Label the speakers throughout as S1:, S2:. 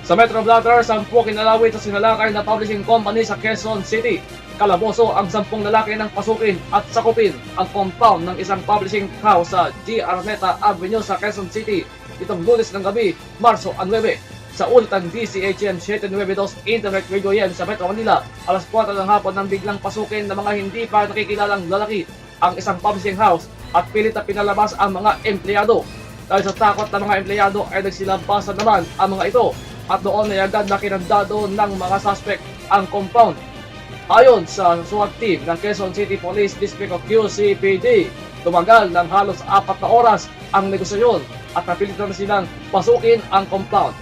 S1: Sa Metro Blatter, 10 kinalawit sa sinalakay na publishing company sa Quezon City. Kalaboso ang 10 lalaki ng pasukin at sakupin ang compound ng isang publishing house sa G. Araneta Avenue sa Quezon City itong Lunes ng gabi, Marso 9. Sa ulitan DCHM 792 Internet Radio yan sa Metro Manila, alas 4 ng hapon nang biglang pasukin ng mga hindi pa nakikilalang lalaki ang isang publishing house at pilit na pinalabas ang mga empleyado. Dahil sa takot ng mga empleyado ay nagsilabasan naman ang mga ito at doon ay agad na kinandado ng mga suspect ang compound. Ayon sa SWAT team ng Quezon City Police District of QCPD, tumagal ng halos 4 na oras ang negosasyon at napilitan na silang pasukin ang compound.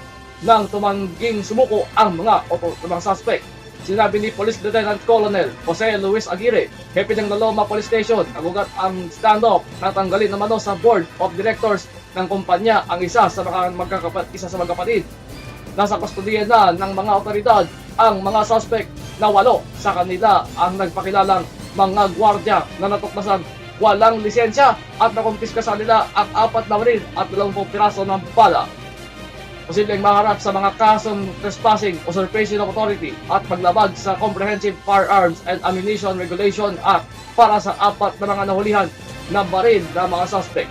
S1: Nang tumangging sumuko ang mga suspect, sinabi ni Police Lieutenant Colonel Jose Luis Aguirre, hepe ng Laloma Police Station, nagugat ang standoff na tanggalin naman sa Board of Directors ng kumpanya ang isa sa magkakapatid. Nasa kustodiya na ng mga otoridad ang mga suspect na 8 sa kanila ang nagpakilalang mga gwardya na natuklasan walang lisensya at nakumpiska sa nila ang 4 na baril at 20 piraso ng bala. Posibleng maharap sa mga kasong trespassing, usurpation of authority at paglabag sa Comprehensive Firearms and Ammunition Regulation Act para sa 4 na mga nahulihan na baril na mga suspect.